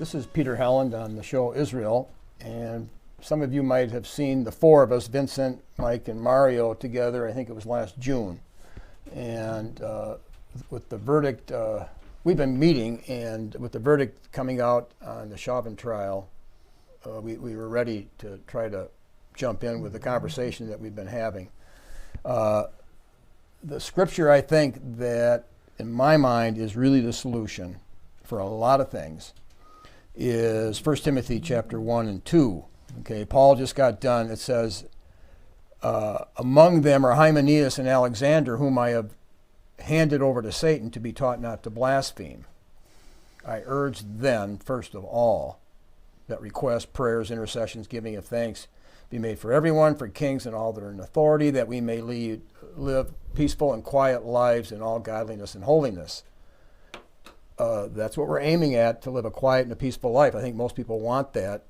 This is Peter Helland on the show Israel, and some of you might have seen the four of us, Vincent, Mike, and Mario, together. I think it was last June. And with the verdict, we've been meeting, and with the verdict coming out on the Chauvin trial, we were ready to try to jump in with the conversation that we've been having. The scripture, I think, that in my mind is really the solution for a lot of things is 1 Timothy chapter 1 and 2. Okay, Paul just got done. It says, among them are Hymenaeus and Alexander, whom I have handed over to Satan to be taught not to blaspheme. I urge then, first of all, that requests, prayers, intercessions, giving of thanks be made for everyone, for kings and all that are in authority, that we may live peaceful and quiet lives in all godliness and holiness. That's what we're aiming at, to live a quiet and a peaceful life. I think most people want that.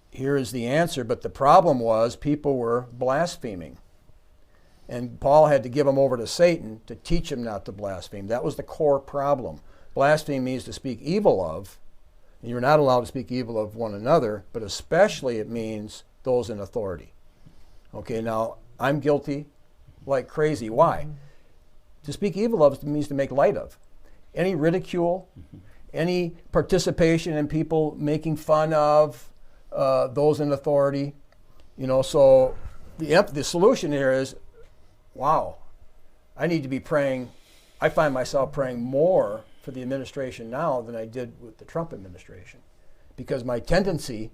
Here is the answer, but the problem was people were blaspheming. And Paul had to give them over to Satan to teach them not to blaspheme. That was the core problem. Blaspheme means to speak evil of, and you're not allowed to speak evil of one another, but especially it means those in authority. Okay, now I'm guilty like crazy. Why? To speak evil of means to make light of. Any ridicule, any participation in people making fun of those in authority, so the solution here is, wow, I need to be praying. I find myself praying more for the administration now than I did with the Trump administration, because my tendency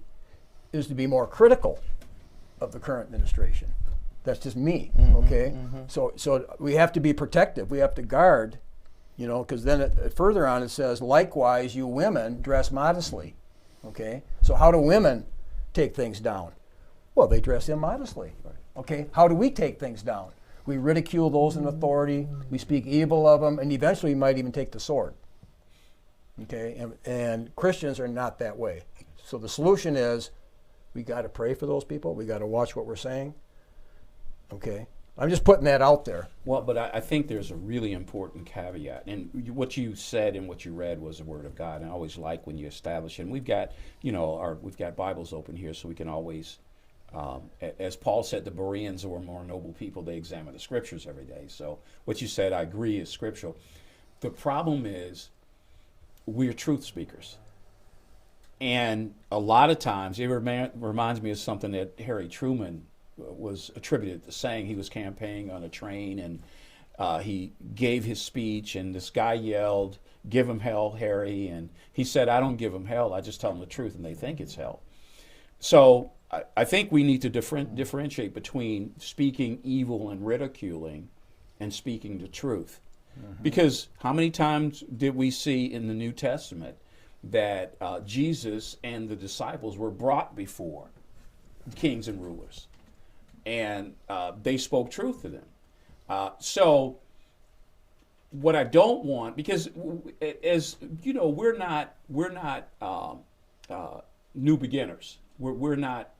is to be more critical of the current administration. That's just me, okay? So we have to be protective. We have to guard, because then further on it says, likewise, you women dress modestly, okay? So how do women take things down? Well, they dress immodestly, okay? How do we take things down? We ridicule those in authority, we speak evil of them, and eventually we might even take the sword, okay? And Christians are not that way. So the solution is, we got to pray for those people. We got to watch what we're saying. Okay, I'm just putting that out there. Well, but I think there's a really important caveat, and what you said and what you read was the Word of God. And I always like when you establish it. And we've got, we've got Bibles open here, so we can always, as Paul said, the Bereans were more noble people. They examine the Scriptures every day. So what you said, I agree, is scriptural. The problem is, we're truth speakers. And a lot of times, it reminds me of something that Harry Truman was attributed to saying. He was campaigning on a train, and he gave his speech, and this guy yelled, "Give him hell, Harry." And he said, "I don't give him hell, I just tell them the truth, and they think it's hell." So I think we need to differentiate between speaking evil and ridiculing and speaking the truth. Because how many times did we see in the New Testament that Jesus and the disciples were brought before kings and rulers, and they spoke truth to them? So what I don't want, because as you know, we're not new beginners. We're not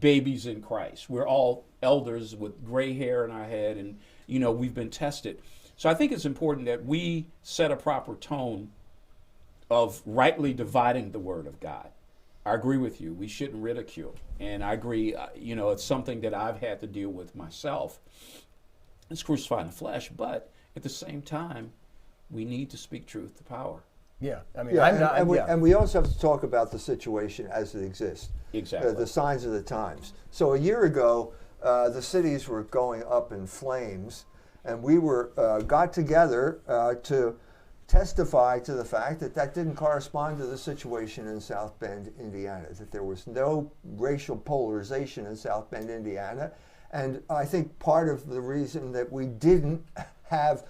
babies in Christ. We're all elders with gray hair in our head, and we've been tested. So I think it's important that we set a proper tone of rightly dividing the Word of God. I agree with you. We shouldn't ridicule. And I agree, it's something that I've had to deal with myself. It's crucifying the flesh, but at the same time, we need to speak truth to power. Yeah, I mean, and we also have to talk about the situation as it exists. Exactly. The signs of the times. So a year ago, the cities were going up in flames, and we got together to testify to the fact that didn't correspond to the situation in South Bend, Indiana, that there was no racial polarization in South Bend, Indiana. And I think part of the reason that we didn't have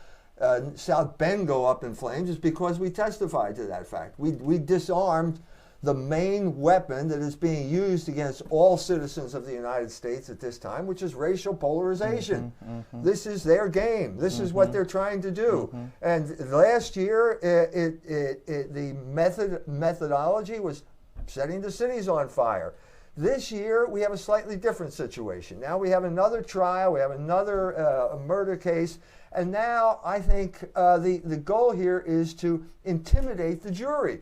South Bend go up in flames is because we testified to that fact. We disarmed the main weapon that is being used against all citizens of the United States at this time, which is racial polarization. This is their game. This is what they're trying to do. And last year, the methodology was setting the cities on fire. This year, we have a slightly different situation. Now we have another trial, we have another murder case, and now I think the goal here is to intimidate the jury.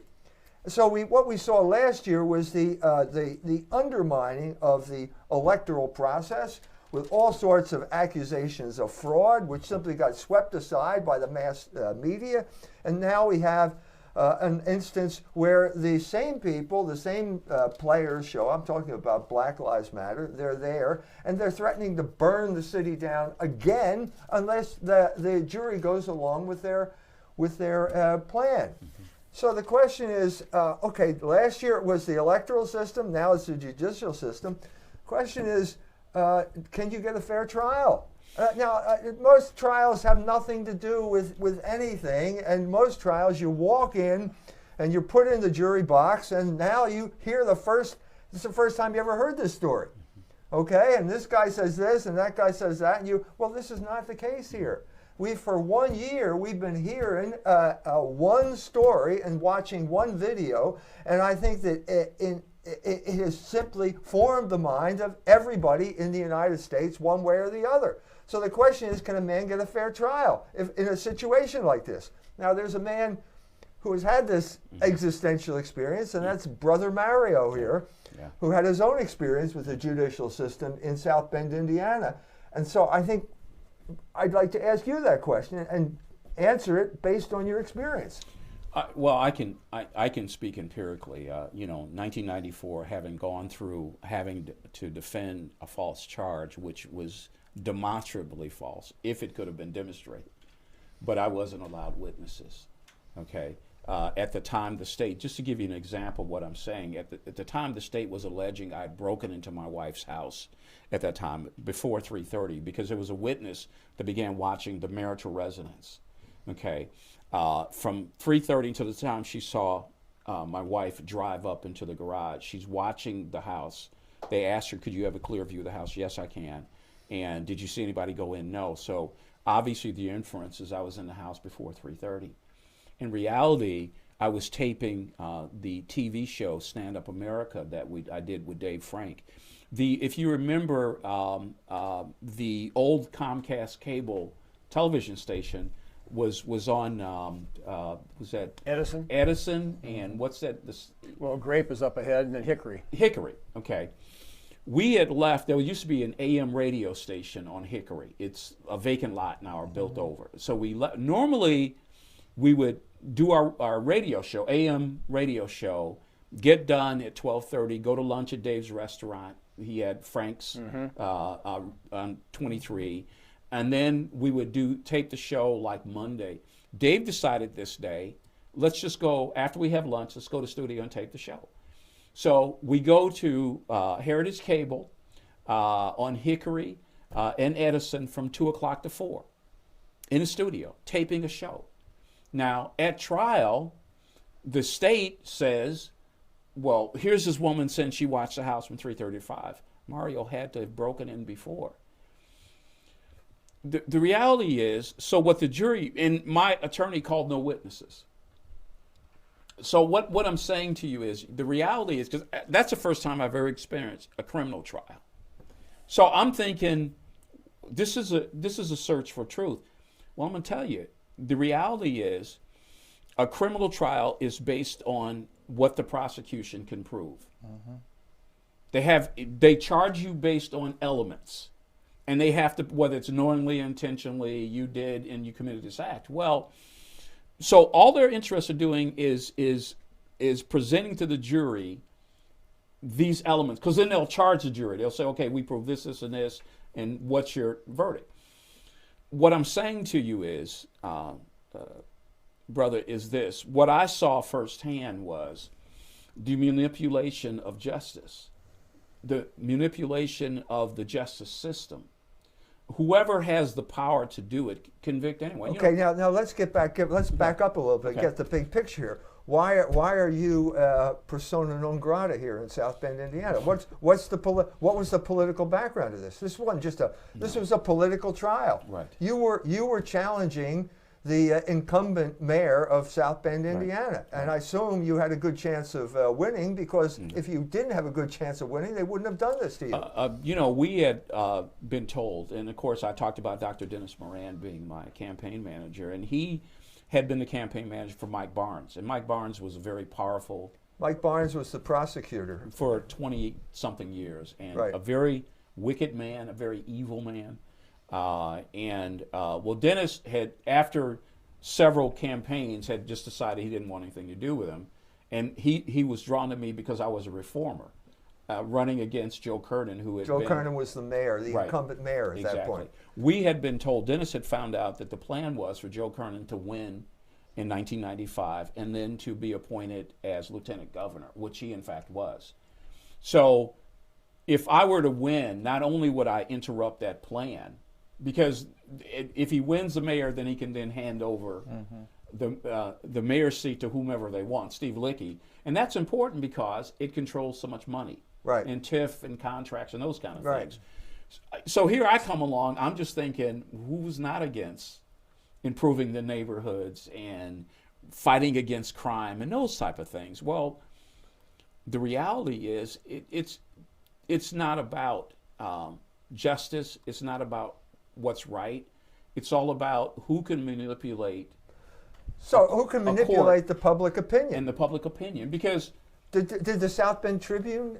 So what we saw last year was the undermining of the electoral process with all sorts of accusations of fraud, which simply got swept aside by the mass media. And now we have an instance where the same people, the same players show, I'm talking about Black Lives Matter, they're there, and they're threatening to burn the city down again unless the jury goes along with their plan. So the question is, okay, last year it was the electoral system, now it's the judicial system. Question is, can you get a fair trial? Most trials have nothing to do with anything, and most trials you walk in and you're put in the jury box, and now you hear this is the first time you ever heard this story. Okay, and this guy says this and that guy says that, and well, this is not the case here. For 1 year, we've been hearing one story and watching one video, and I think that it has simply formed the mind of everybody in the United States one way or the other. So the question is, can a man get a fair trial in a situation like this? Now, there's a man who has had this existential experience, and that's Brother Mario here, who had his own experience with the judicial system in South Bend, Indiana. And so I think I'd like to ask you that question and answer it based on your experience. Well, I can speak empirically. 1994, having gone through having to defend a false charge, which was demonstrably false, if it could have been demonstrated, but I wasn't allowed witnesses. Okay. At the time, the state, just to give you an example of what I'm saying, at the time, the state was alleging I had broken into my wife's house at that time before 3:30 because there was a witness that began watching the marital residence. Okay. From 3:30 to the time she saw my wife drive up into the garage, she's watching the house. They asked her, could you have a clear view of the house? Yes, I can. And did you see anybody go in? No. So obviously the inference is I was in the house before 3:30. In reality, I was taping the TV show Stand Up America that I did with Dave Frank. If you remember, the old Comcast cable television station was on was that Edison? Edison, and what's that? Well, Grape is up ahead, and then Hickory. Hickory, okay. We had left. There used to be an AM radio station on Hickory. It's a vacant lot now, or built over. So we normally we would do our radio show, AM radio show, get done at 12:30, go to lunch at Dave's restaurant. He had Frank's on 23. And then we would tape the show like Monday. Dave decided this day, let's just go, after we have lunch, let's go to the studio and tape the show. So we go to Heritage Cable on Hickory and Edison from 2 o'clock to 4 in the studio, taping a show. Now, at trial, the state says, well, here's this woman saying she watched the house from 3:30 to 5. Mario had to have broken in before. The reality is, so what the jury, and my attorney called no witnesses. So what I'm saying to you is, the reality is, because that's the first time I've ever experienced a criminal trial. So I'm thinking, this is a search for truth. Well, I'm going to tell you, the reality is, a criminal trial is based on what the prosecution can prove. They charge you based on elements. And they have to, whether it's knowingly, intentionally, you did and you committed this act. Well, so all they're interested in doing is presenting to the jury these elements, because then they'll charge the jury. They'll say, okay, we prove this, this, and this, and what's your verdict? What I'm saying to you is, brother, is this. What I saw firsthand was the manipulation of justice, the manipulation of the justice system. Whoever has the power to do it, convict anyone. Okay, now let's get back. Let's back up a little bit. Okay. Get the big picture here. Why are you persona non grata here in South Bend, Indiana? What was the political background of this? This wasn't just this was a political trial. Right. You were challenging the incumbent mayor of South Bend, Indiana. Right. And I assume you had a good chance of winning, because if you didn't have a good chance of winning, they wouldn't have done this to you. We had been told, and of course I talked about Dr. Dennis Moran being my campaign manager, and he had been the campaign manager for Mike Barnes. And Mike Barnes was a very powerful, Mike Barnes was the prosecutor. for 20-something years, and Right. a very wicked man, a very evil man. Well, Dennis had, after several campaigns, had just decided he didn't want anything to do with him. And he was drawn to me because I was a reformer, running against Joe Kernan, who had Joe been... Kernan was the mayor, the Right. incumbent mayor at that Exactly. point. We had been told, Dennis had found out that the plan was for Joe Kernan to win in 1995 and then to be appointed as lieutenant governor, which he in fact was. So if I were to win, not only would I interrupt that plan, because if he wins the mayor, then he can then hand over the mayor's seat to whomever they want, Steve Lickey. And that's important because it controls so much money. Right. And TIF and contracts and those kind of Right. things. So here I come along, I'm just thinking, who's not against improving the neighborhoods and fighting against crime and those type of things? Well, the reality is it's not about justice. It's not about what's right. It's all about who can manipulate So who can a court manipulate the public opinion? and the public opinion. Because Did the South Bend Tribune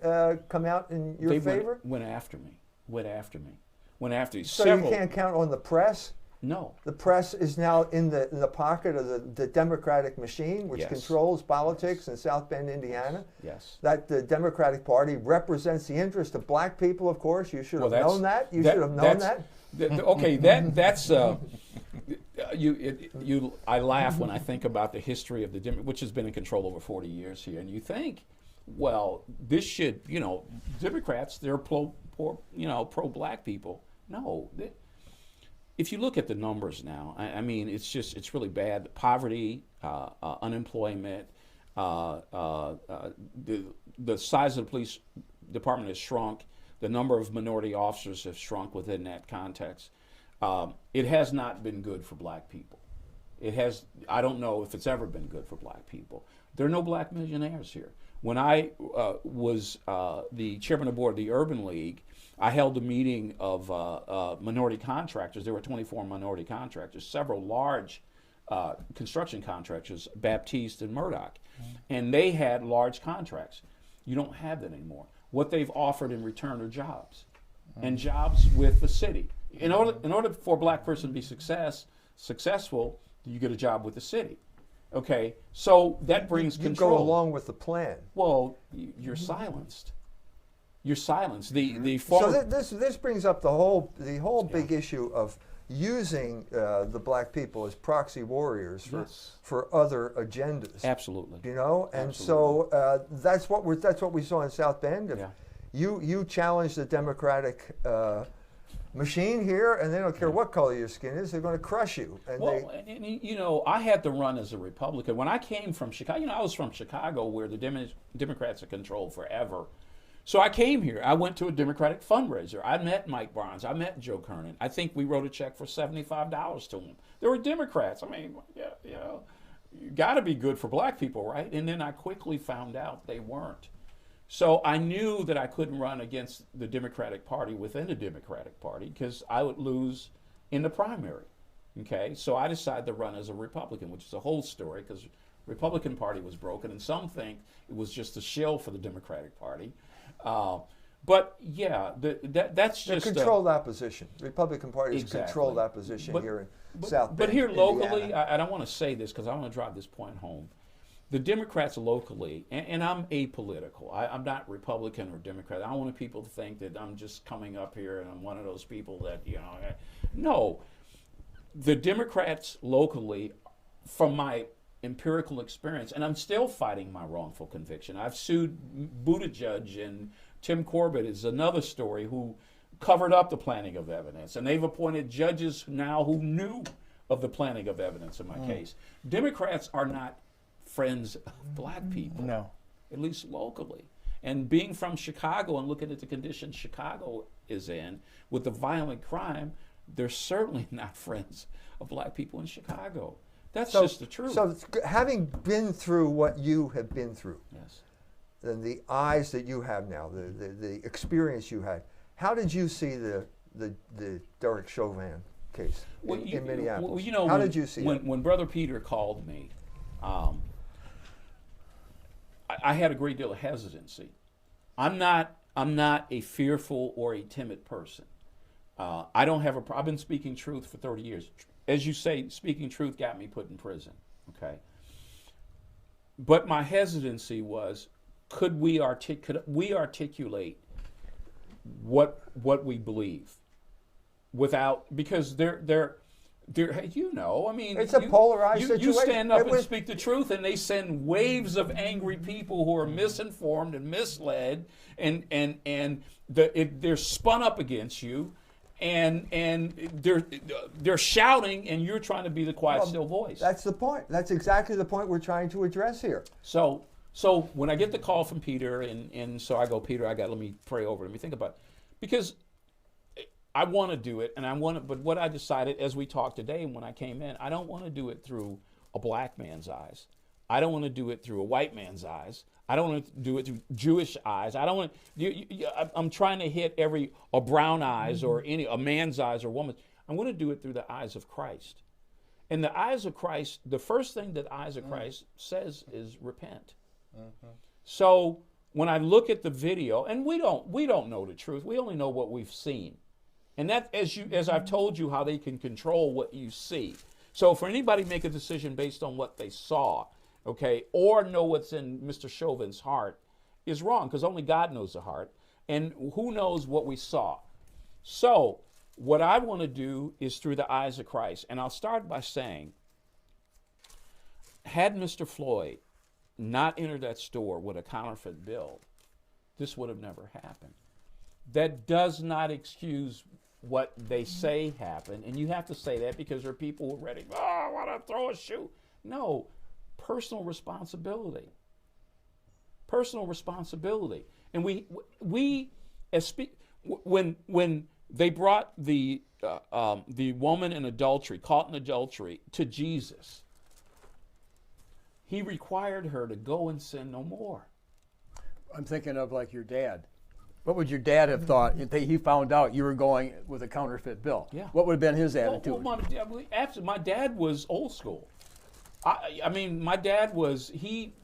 come out in your they favor? went after me. Went after me. So Several, you can't count on the press? No. The press is now in the pocket of the Democratic machine, which Yes. controls politics in South Bend, Indiana. Yes. That the Democratic Party represents the interest of black people, of course. You should have Well, known that. You should have known that. Okay, that's I laugh when I think about the history of the which has been in control over 40 years here, and you think, well, this should, Democrats, they're pro-black people. No, if you look at the numbers now, I mean, it's really bad. Poverty, unemployment, the size of the police department has shrunk. The number of minority officers have shrunk within that context. It has not been good for black people. I don't know if it's ever been good for black people. There are no black millionaires here. When I was the chairman of the board of the Urban League, I held a meeting of minority contractors. There were 24 minority contractors, several large construction contractors, Baptiste and Murdoch, and they had large contracts. You don't have that anymore. What they've offered in return are jobs, and jobs with the city. In order for a black person to be successful, you get a job with the city. Okay, so that brings control. You go along with the plan. Well, you're silenced. You're silenced. The So former, this brings up the whole big issue of using the black people as proxy warriors for other agendas. absolutely. And so that's what we saw in South Bend. If Yeah. you challenge the Democratic machine here, and they don't care what color your skin is, they're going to crush you. And Well, I had to run as a Republican. When I came from Chicago, I was from Chicago where the Democrats have controlled forever. So I came here. I went to a Democratic fundraiser. I met Mike Barnes. I met Joe Kernan. I think we wrote a check for $75 to him. There were Democrats. I mean, you got to be good for black people, right? And then I quickly found out they weren't. So I knew that I couldn't run against the Democratic Party within the Democratic Party because I would lose in the primary. Okay, so I decided to run as a Republican, which is a whole story because the Republican Party was broken, and some think it was just a shill for the Democratic Party. But yeah, that's just controlled opposition. Republican Party is Exactly. controlled opposition here in South Bend. But here locally, Indiana. I don't want to say this because I want to drive this point home. The Democrats locally, and I'm apolitical. I'm not Republican or Democrat. I don't want people to think that I'm just coming up here and I'm one of those people that, no. The Democrats locally, from my empirical experience, and I'm still fighting my wrongful conviction. I've sued Buttigieg, and Tim Corbett is another story who covered up the planting of evidence, and they've appointed judges now who knew of the planting of evidence in my case. Democrats are not friends of black people, No. at least locally. And being from Chicago and looking at the conditions Chicago is in with the violent crime, they're certainly not friends of black people in Chicago. That's just the truth. So having been through what you have been through, yes. and the eyes that you have now, the experience you had, how did you see the Derek Chauvin case in Minneapolis. Well, you know, How did you see it? When Brother Peter called me, I had a great deal of hesitancy. I'm not a fearful or a timid person. I don't have I've been speaking truth for 30 years. As you say, speaking truth got me put in prison. Okay. But my hesitancy was, could we articulate what we believe without, because they're you know, I mean, it's a polarized situation. You stand up and speak the truth, and they send waves of angry people who are misinformed and misled, and they're spun up against you, and they're shouting, and you're trying to be the quiet, still voice. That's the point. That's exactly the point we're trying to address here. So when I get the call from Peter, and so I go, Peter, let me pray over it. Let me think about it. Because I want to do it, but what I decided as we talked today and when I came in, I don't want to do it through a black man's eyes. I don't want to do it through a white man's eyes. I don't want to do it through Jewish eyes. I don't want I'm trying to hit a brown eyes or a man's eyes or woman's. I want to do it through the eyes of Christ. And the eyes of Christ, the first thing that eyes of Christ says is repent. So when I look at the video, and we don't know the truth. We only know what we've seen. And that, as I've told you, how they can control what you see. So for anybody to make a decision based on what they saw, okay, or know what's in Mr. Chauvin's heart is wrong, because only God knows the heart, and who knows what we saw. So what I want to do is through the eyes of Christ. And I'll start by saying, had Mr. Floyd not entered that store with a counterfeit bill, this would have never happened. That does not excuse what they say happened, and you have to say that because there are people who are ready, I want to throw a shoe. No, personal responsibility. Personal responsibility. And when they brought the woman in adultery, caught in adultery, to Jesus, he required her to go and sin no more. I'm thinking of like your dad. What would your dad have thought if he found out you were going with a counterfeit bill? Yeah. What would have been his attitude? My dad was old school. I mean, my dad was,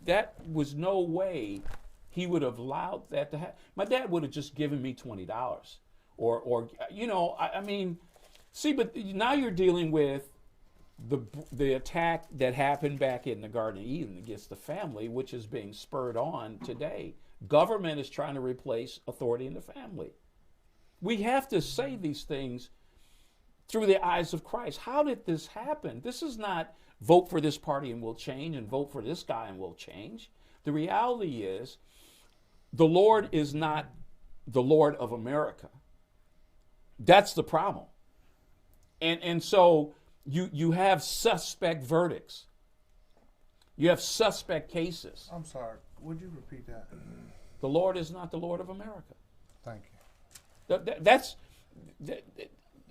that was no way he would have allowed that to happen. My dad would have just given me $20 or you know, I mean, see, but now you're dealing with the attack that happened back in the Garden of Eden against the family, which is being spurred on today. Government is trying to replace authority in the family. We have to say these things through the eyes of Christ. How did this happen? This is not vote for this party and we'll change, and vote for this guy and we'll change. The reality is the Lord is not the Lord of America. That's the problem. And so you have suspect verdicts. You have suspect cases. I'm sorry. Would you repeat that? The Lord is not the Lord of America. Thank you.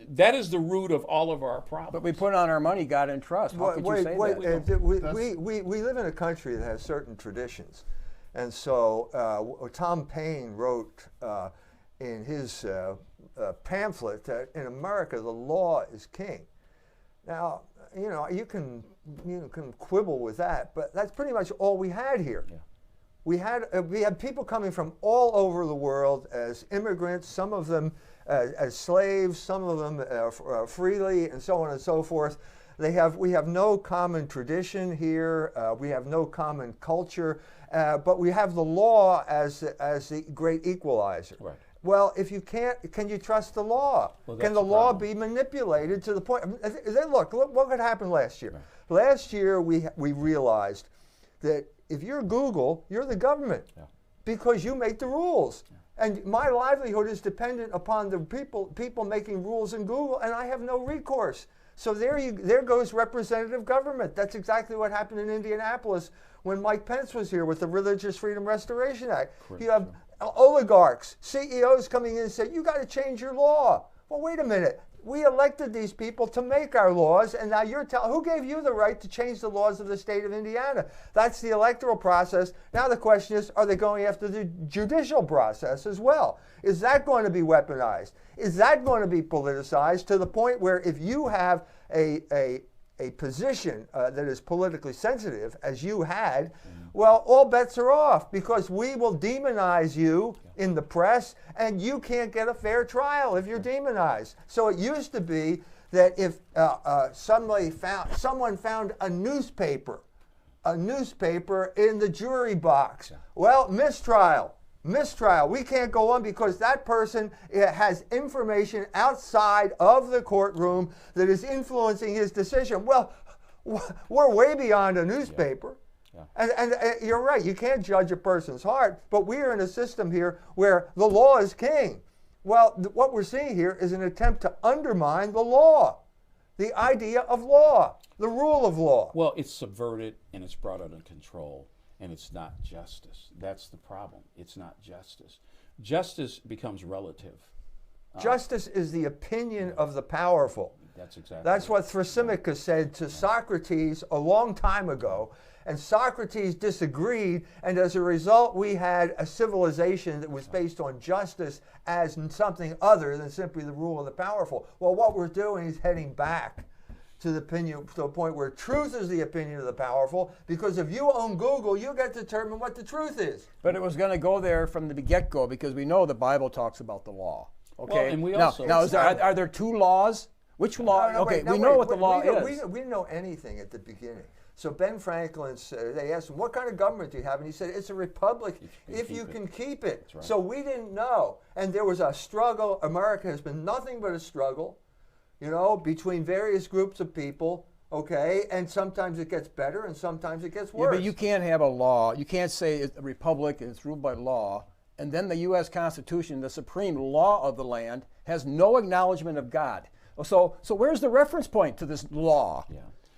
That is the root of all of our problems. But we put on our money, God, in trust. How could you say that? We live in a country that has certain traditions. And so Tom Paine wrote in his pamphlet that in America the law is king. Now, you know, you can quibble with that, but that's pretty much all we had here. Yeah. We had people coming from all over the world as immigrants, some of them as slaves, some of them freely, and so on and so forth. We have no common tradition here. We have no common culture, but we have the law as the great equalizer. Right. Well, if you can't, can you trust the law? Well, can the law be manipulated to the point? Look what could happen last year. Right. Last year, we realized that if you're Google, you're the government, because you make the rules. Yeah. And my livelihood is dependent upon the people making rules in Google, and I have no recourse. So there goes representative government. That's exactly what happened in Indianapolis when Mike Pence was here with the Religious Freedom Restoration Act. Correct. You have oligarchs, CEOs coming in and saying, you got to change your law. Well, wait a minute. We elected these people to make our laws, and now you're telling, who gave you the right to change the laws of the state of Indiana? That's the electoral process. Now the question is, are they going after the judicial process as well? Is that going to be weaponized? Is that going to be politicized to the point where if you have a position that is politically sensitive, as you had, well, all bets are off because we will demonize you in the press, and you can't get a fair trial if you're demonized. So it used to be that if someone found a newspaper in the jury box, well, mistrial. We can't go on because that person has information outside of the courtroom that is influencing his decision. Well, we're way beyond a newspaper. Yeah. And you're right, you can't judge a person's heart, but we are in a system here where the law is king. Well, what we're seeing here is an attempt to undermine the law, the idea of law, the rule of law. Well, it's subverted and it's brought under control. And it's not justice. That's the problem. It's not justice. Justice becomes relative. Justice is the opinion of the powerful. That's exactly. That's what Thrasymachus said to Socrates a long time ago. And Socrates disagreed, and as a result, we had a civilization that was based on justice as something other than simply the rule of the powerful. Well, what we're doing is heading back to the opinion, to a point where truth is the opinion of the powerful, because if you own Google, you get to determine what the truth is. But it was going to go there from the get-go because we know the Bible talks about the law. Okay. Well, and we now, also are there two laws? Which law? We know what the law is. We didn't know anything at the beginning. So Ben Franklin said, they asked him, what kind of government do you have? And he said, it's a republic if you can keep it. Right. So we didn't know. And there was a struggle. America has been nothing but a struggle, you know, between various groups of people, okay? And sometimes it gets better and sometimes it gets worse. Yeah, but you can't have a law. You can't say it's a republic and it's ruled by law. And then the U.S. Constitution, the supreme law of the land, has no acknowledgement of God. So where's the reference point to this law? Yeah.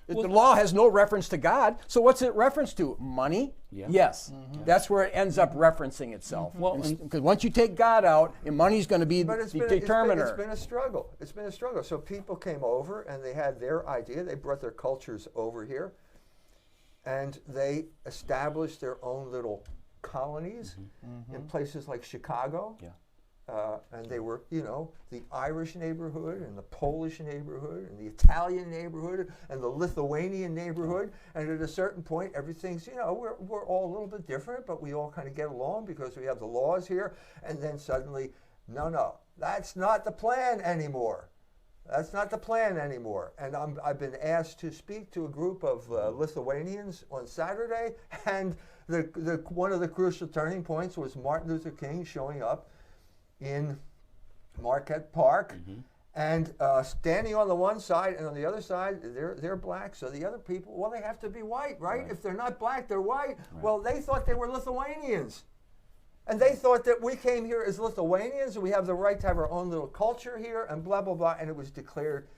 The law has no reference to God, so what's it reference to? Money? Yeah. Yes. Mm-hmm. That's where it ends up referencing itself. Well, because once you take God out, and money's going to be the determiner. It's been a struggle. It's been a struggle. So people came over, and they had their idea. They brought their cultures over here, and they established their own little colonies in places like Chicago. Yeah. And they were, you know, the Irish neighborhood and the Polish neighborhood and the Italian neighborhood and the Lithuanian neighborhood. And at a certain point, everything's, you know, we're all a little bit different, but we all kind of get along because we have the laws here. And then suddenly, no, that's not the plan anymore. That's not the plan anymore. And I've been asked to speak to a group of Lithuanians on Saturday, and one of the crucial turning points was Martin Luther King showing up in Marquette Park, and standing on the one side, and on the other side, they're black. So the other people, well, they have to be white, right? If they're not black, they're white. Right. Well, they thought they were Lithuanians. And they thought that we came here as Lithuanians, and we have the right to have our own little culture here, and blah, blah, blah. And it was declared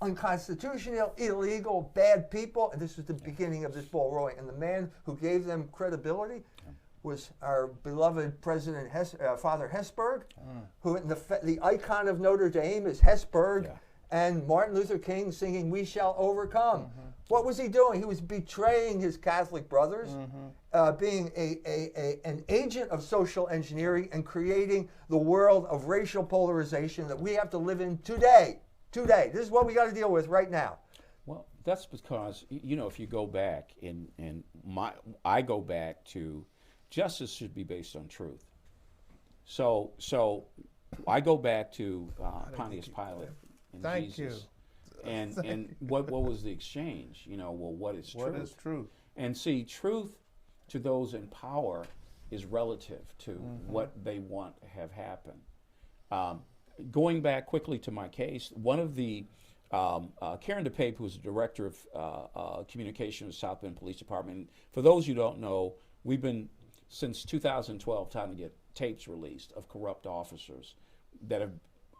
unconstitutional, illegal, bad people. And this was the beginning of this ball rolling. And the man who gave them credibility was our beloved President Father Hesburgh, who the icon of Notre Dame is Hesburgh, and Martin Luther King singing "We Shall Overcome." What was he doing? He was betraying his Catholic brothers, being an agent of social engineering and creating the world of racial polarization that we have to live in today. Today, this is what we got to deal with right now. Well, that's because, you know, if you go back I go back to justice should be based on truth. So I go back to Pontius Pilate and Jesus. And what was the exchange? You know, well, what is truth? What is truth? And see, truth to those in power is relative to what they want to have happen. Going back quickly to my case, one of the Karen DePape, who's the director of communication with South Bend Police Department. For those who don't know, we've been since 2012 trying to get tapes released of corrupt officers that have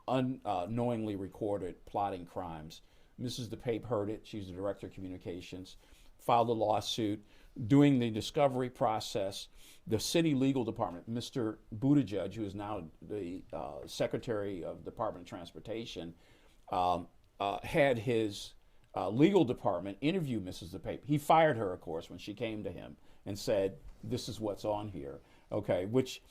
unknowingly recorded plotting crimes. Mrs. DePape heard it. She's the director of communications, filed a lawsuit during the discovery process, the city legal department, Mr. Buttigieg, who is now the Secretary of the Department of Transportation, had his legal department interview Mrs. DePape. He fired her, of course, when she came to him and said, "This is what's on here." Okay, which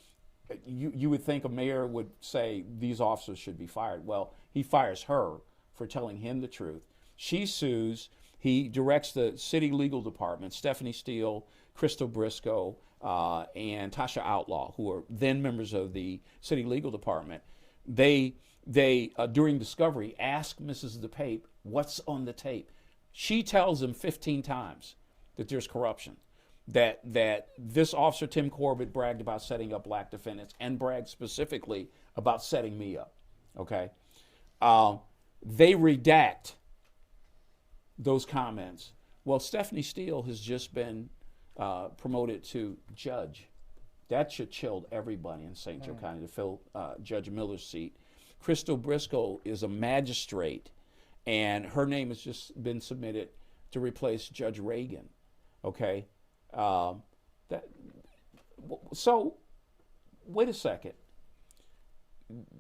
you would think a mayor would say these officers should be fired. Well, he fires her for telling him the truth. She sues. He directs the city legal department, Stephanie Steele, Crystal Briscoe, and Tasha Outlaw, who are then members of the city legal department. They during discovery ask Mrs. DePape what's on the tape. She tells them 15 times that there's corruption, that this officer Tim Corbett bragged about setting up black defendants and bragged specifically about setting me up. Okay, they redact those comments. Well, Stephanie Steele has just been promoted to judge. That should chill everybody in St. Joe County to fill Judge Miller's seat. Crystal Briscoe is a magistrate, and her name has just been submitted to replace Judge Reagan. Okay, so wait a second.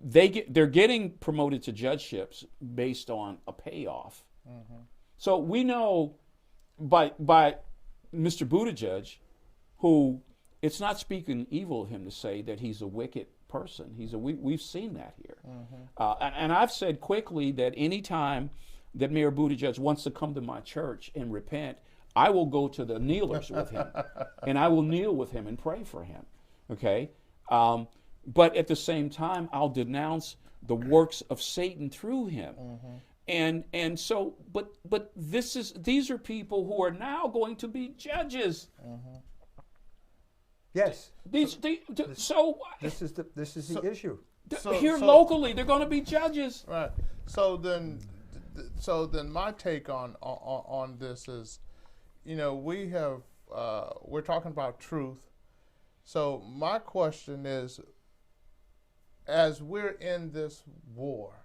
They're getting promoted to judgeships based on a payoff. Mm-hmm. So we know by Mr. Buttigieg, who it's not speaking evil of him to say that he's a wicked person. We've seen that here. Mm-hmm. And I've said quickly that any time that Mayor Buttigieg wants to come to my church and repent, I will go to the kneelers with him, and I will kneel with him and pray for him. Okay, but at the same time, I'll denounce the works of Satan through him. Mm-hmm. And so, but these are people who are now going to be judges. Mm-hmm. Yes. This is the issue. Locally, they're going to be judges. Right. So then my take on this is, we're talking about truth. So my question is, as we're in this war,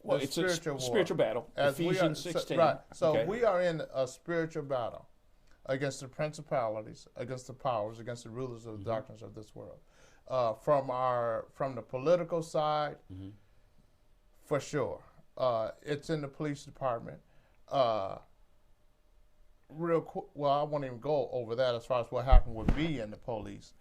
well, it's a spiritual battle. Ephesians 16. Right. So we are in a spiritual battle against the principalities, against the powers, against the rulers of the darkness of this world. From the political side, for sure. It's in the police department. Real quick, well, I won't even go over that as far as what happened with me and the police.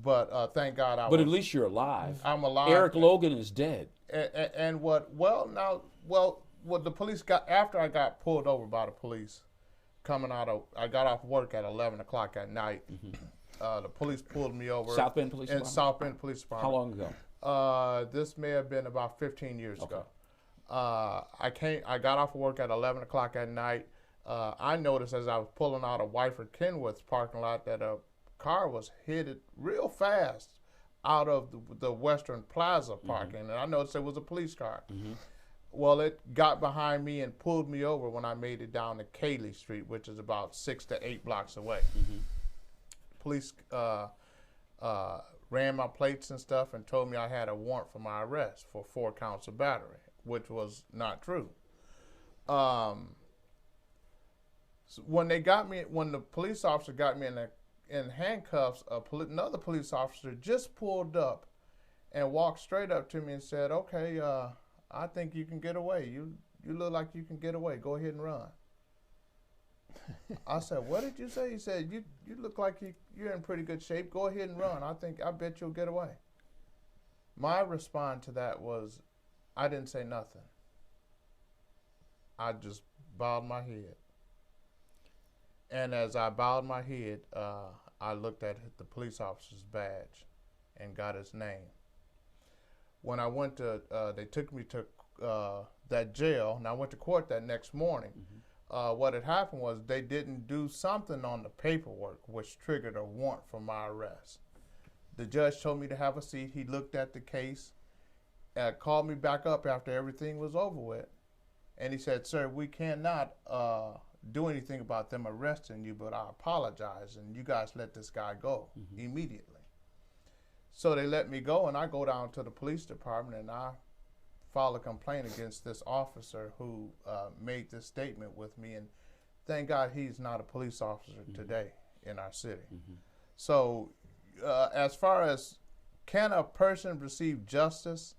But thank God But at least you're alive. I'm alive. Eric Logan is dead. And what the police got, after I got pulled over by the police, I got off work at 11 o'clock at night. Mm-hmm. The police pulled me over. South Bend Police Department? South Bend Police Department. How long ago? This may have been about 15 years ago. I got off work at 11 o'clock at night. I noticed as I was pulling out of Wyford Kenwood's parking lot that a car was headed real fast out of the Western Plaza parking, and I noticed it was a police car. Mm-hmm. Well, it got behind me and pulled me over when I made it down to Cayley Street, which is about 6 to 8 blocks away. Mm-hmm. Police ran my plates and stuff and told me I had a warrant for my arrest for 4 counts of battery, which was not true. So when the police officer got me in handcuffs, another police officer just pulled up and walked straight up to me and said, "Okay, I think you can get away. You look like you can get away. Go ahead and run." I said, "What did you say?" He said, "You look like you're in pretty good shape. Go ahead and run. I bet you'll get away." My response to that was, I didn't say nothing. I just bowed my head. And as I bowed my head, I looked at the police officer's badge and got his name. When I went to, they took me to that jail, and I went to court that next morning. Mm-hmm. What had happened was they didn't do something on the paperwork which triggered a warrant for my arrest. The judge told me to have a seat. He looked at the case, called me back up after everything was over with, and he said, "Sir, we cannot do anything about them arresting you, but I apologize, and you guys let this guy go immediately." So they let me go, and I go down to the police department, and I file a complaint against this officer who made this statement with me. And thank God he's not a police officer today in our city. So as far as can a person receive justice,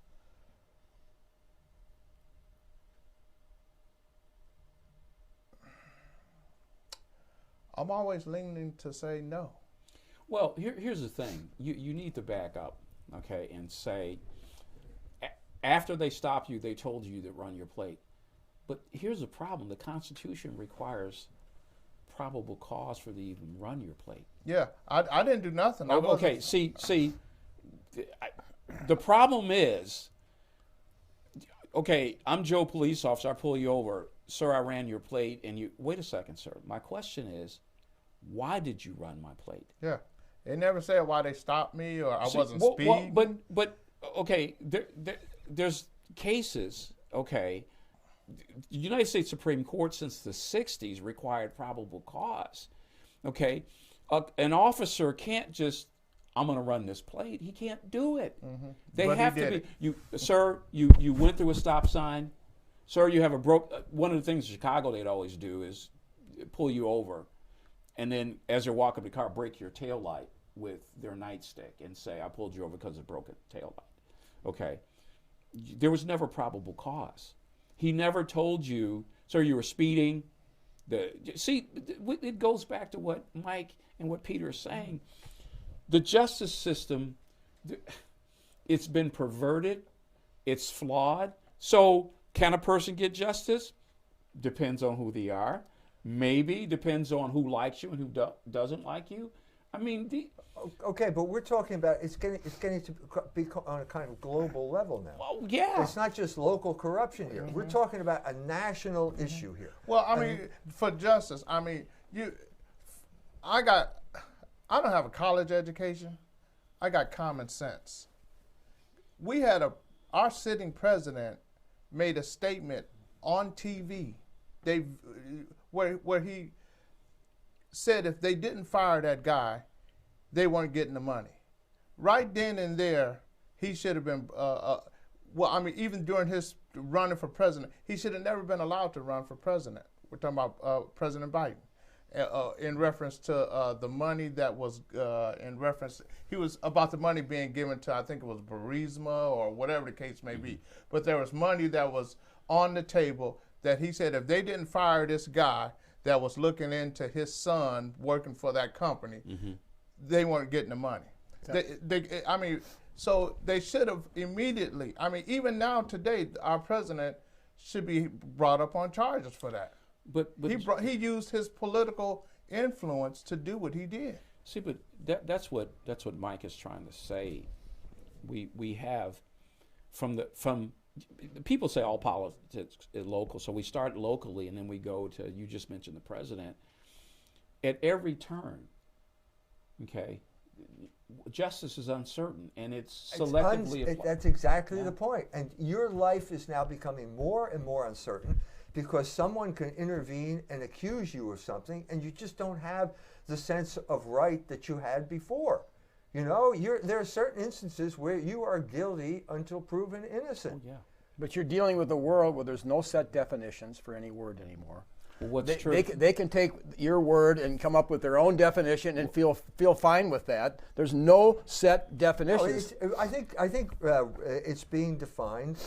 I'm always leaning to say no. Well, here's the thing. You need to back up, okay, and say, after they stopped you, they told you to run your plate. But here's the problem. The Constitution requires probable cause for them to even run your plate. Yeah, I didn't do nothing. Okay, see, the problem is, okay, I'm Joe, police officer, I pull you over. Sir, I ran your plate, and you, wait a second, sir. My question is, why did you run my plate? Yeah, they never said why they stopped me or I wasn't speeding. But okay, there's cases, okay, the United States Supreme Court since the 60s required probable cause, okay? An officer can't just, I'm going to run this plate. He can't do it. They But have he to did be, sir, you went through a stop sign. Sir, you have a one of the things in Chicago they'd always do is pull you over, and then as they're walking the car, break your tail light with their nightstick and say, I pulled you over because of broken tail light. Okay. There was never probable cause. He never told you, sir, you were speeding. See, it goes back to what Mike and what Peter is saying. The justice system, it's been perverted. It's flawed. So can a person get justice? Depends on who they are. Maybe depends on who likes you and who doesn't like you. I mean, okay, but we're talking about it's getting to be on a kind of global level now. well, yeah. It's not just local corruption here. We're talking about a national issue here. Well, I mean, for justice, I mean, I don't have a college education. I got common sense. We had our sitting president made a statement on TV. Where he said if they didn't fire that guy, they weren't getting the money. Right then and there, he should have been. Well, I mean, even during his running for president, he should have never been allowed to run for president. We're talking about President Biden, in reference to the money that was in reference. He was about the money being given to, I think it was Burisma or whatever the case may be. But there was money that was on the table that he said if they didn't fire this guy that was looking into his son working for that company, they weren't getting the money. I mean, so they should have immediately. I mean, even now today, our president should be brought up on charges for that. But he used his political influence to do what he did. see, but that's what Mike is trying to say. We have from people say all politics is local, so we start locally and then we go to, you just mentioned the president. At every turn, okay, justice is uncertain and it's selectively applied. That's exactly the point. And your life is now becoming more and more uncertain because someone can intervene and accuse you of something and you just don't have the sense of right that you had before. You know, there are certain instances where you are guilty until proven innocent. Oh, yeah. But you're dealing with a world where there's no set definitions for any word anymore. Well, what's true? They can take your word and come up with their own definition and feel fine with that. There's no set definitions. I think it's being defined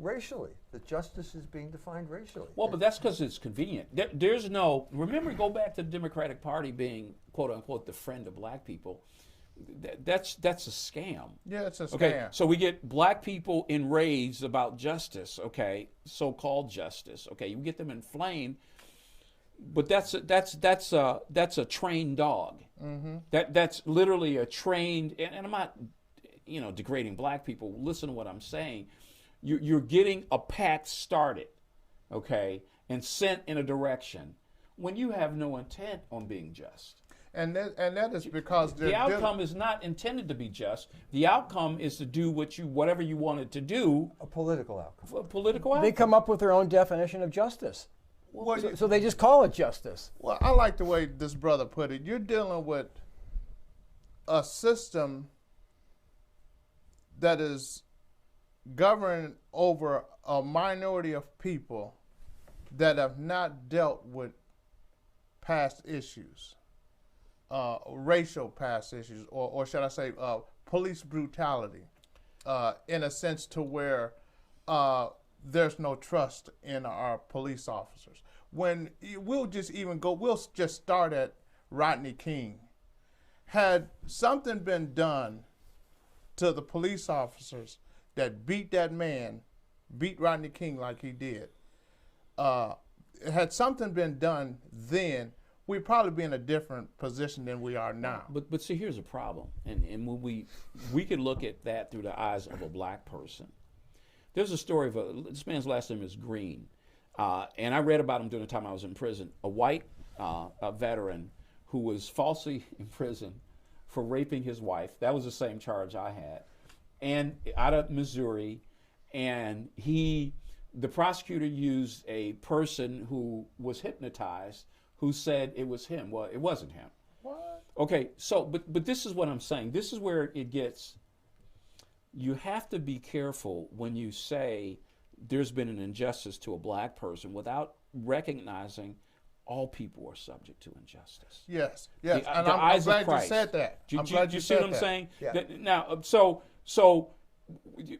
racially. The justice is being defined racially. Well, but that's because it's convenient. There's no, remember, go back to the Democratic Party being, quote unquote, the friend of black people. That's a scam. Yeah, it's a scam. Okay, so we get black people enraged about justice, okay, so-called justice. Okay, you get them inflamed, but that's a trained dog. Mm-hmm. That's literally a trained, and I'm not, degrading black people. Listen to what I'm saying. You're getting a pack started, okay, and sent in a direction when you have no intent on being just. And that is because the outcome is not intended to be just. The outcome is to do whatever you wanted to do. A political outcome. A political outcome. They come up with their own definition of justice. Well, So they just call it justice. Well, I like the way this brother put it. You're dealing with a system that is governed over a minority of people that have not dealt with past issues, racial past issues, or should I say police brutality, in a sense to where there's no trust in our police officers. When we'll just start at Rodney King. Had something been done to the police officers that beat Rodney King like he did, had something been done then, we'd probably be in a different position than we are now. But see, here's a problem, and when we could look at that through the eyes of a black person. There's a story of this man's last name is Green, and I read about him during the time I was in prison. A white a veteran who was falsely imprisoned for raping his wife. That was the same charge I had, and out of Missouri, and the prosecutor used a person who was hypnotized who said it was him. Well, it wasn't him. What? Okay, so but this is what I'm saying. This is where it gets. You have to be careful when you say there's been an injustice to a black person without recognizing all people are subject to injustice. Yes. The And I'm glad you Christ. said that. I'm glad you see what I'm saying? Yeah. Now, so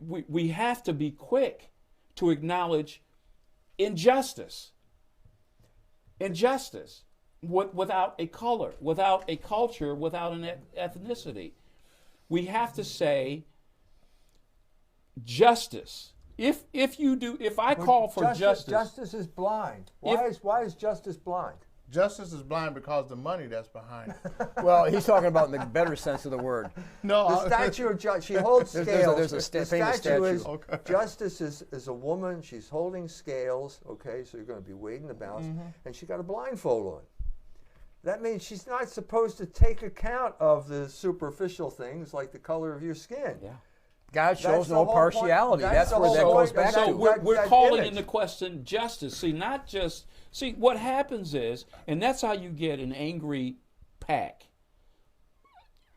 we have to be quick to acknowledge injustice. Injustice without a color, without a culture, without an ethnicity. We have to say justice. If I call for justice. Justice is blind. Why is justice blind? Justice is blind because the money that's behind it. Well, he's talking about in the better sense of the word. No, The statue of justice, she holds scales. There's a The famous statue. is, Okay. justice is a woman, she's holding scales, okay, so you're going to be weighing the balance, and she got a blindfold on. That means she's not supposed to take account of the superficial things like the color of your skin. Yeah. God That's shows the no whole partiality. point. That's That's where the that whole goes point. back So to. we're that calling image. into question justice. See, what happens is, and that's how you get an angry pack,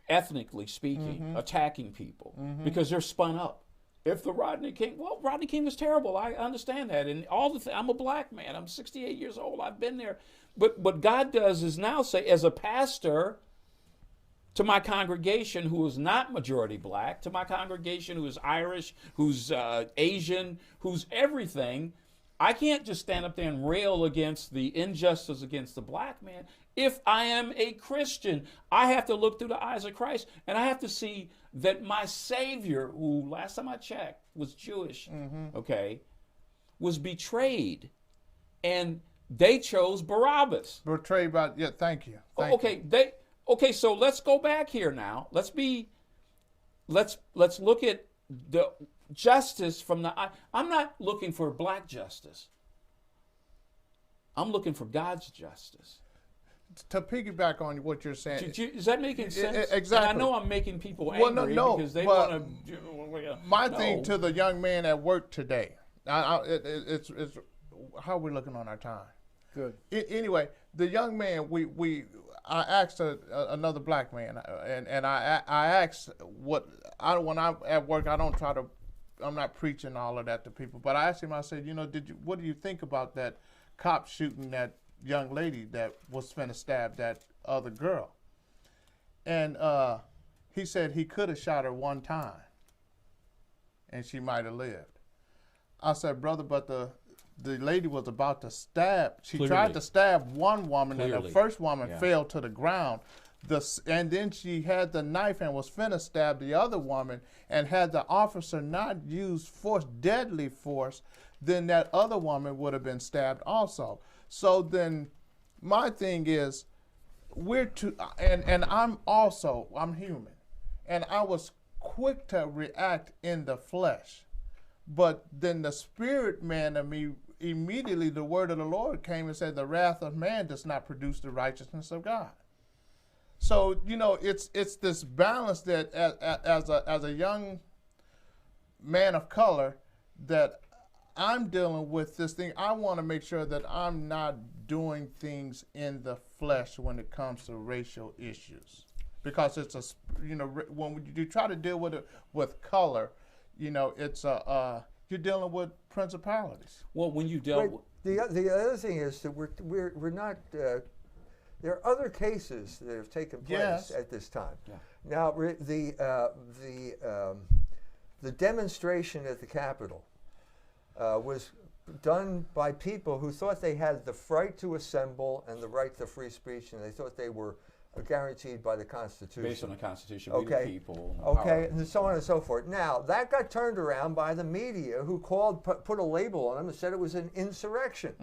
ethnically speaking, attacking people because they're spun up. If the Rodney King was terrible. I understand that, and I'm a black man. I'm 68 years old. I've been there. But what God does is now say, as a pastor, to my congregation who is not majority black, to my congregation who is Irish, who's Asian, who's everything, I can't just stand up there and rail against the injustice against the black man. If I am a Christian, I have to look through the eyes of Christ, and I have to see that my Savior, who last time I checked was Jewish, okay, was betrayed, and they chose Barabbas. Betrayed by, yeah, thank you. Okay, so let's go back here now. Let's look at the justice from the eye. I'm not looking for black justice. I'm looking for God's justice. To piggyback on what you're saying. Is that making sense? Exactly. And I know I'm making people angry because they want to. My thing to the young man at work today. It's how are we looking on our time? Good. Anyway, the young man, I asked another black man, and I asked when I'm at work, I'm not preaching all of that to people, but I asked him, I said, what do you think about that cop shooting that young lady that was finna stab that other girl? And he said he could have shot her one time, and she might have lived. I said, brother, but the lady was about to stab. She tried to stab one woman, and the first woman fell to the ground. And then she had the knife and was finna stab the other woman. And had the officer not used deadly force, then that other woman would have been stabbed also. So then, my thing is, and I'm human, and I was quick to react in the flesh. But then the spirit man of me, immediately the word of the Lord came and said, the wrath of man does not produce the righteousness of God. So, it's this balance that as a young man of color that I'm dealing with this thing. I want to make sure that I'm not doing things in the flesh when it comes to racial issues. Because it's when you try to deal with it with color, it's you're dealing with principalities. Well, when you dealt with The other thing is that we're not There are other cases that have taken place Yes. at this time. Yeah. Now, the demonstration at the Capitol was done by people who thought they had the right to assemble and the right to free speech, and they thought they were guaranteed by the Constitution. Based on the Constitution, we the Okay. people. Okay, and so on and so forth. Now, that got turned around by the media who put a label on them and said it was an insurrection